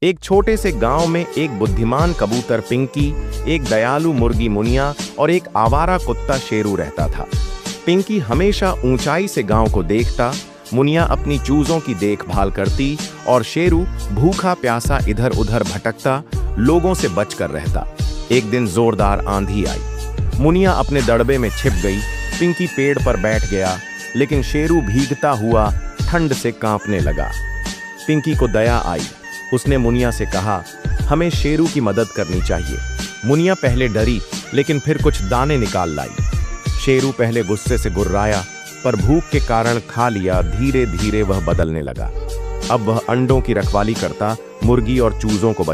एक छोटे से गांव में एक बुद्धिमान कबूतर पिंकी, एक दयालु मुर्गी मुनिया और एक आवारा कुत्ता शेरू रहता था। पिंकी हमेशा ऊंचाई से गांव को देखता, मुनिया अपनी चूजों की देखभाल करती और शेरू भूखा प्यासा इधर उधर भटकता, लोगों से बचकर रहता। एक दिन जोरदार आंधी आई, मुनिया अपने दड़बे में छिप गई, पिंकी पेड़ पर बैठ गया, लेकिन शेरू भीगता हुआ ठंड से कांपने लगा। पिंकी को दया आई, उसने मुनिया से कहा, हमें शेरू की मदद करनी चाहिए। मुनिया पहले डरी, लेकिन फिर कुछ दाने निकाल लाई। शेरू पहले गुस्से से गुर्राया, पर भूख के कारण खा लिया। धीरे धीरे वह बदलने लगा। अब वह अंडों की रखवाली करता, मुर्गी और चूजों को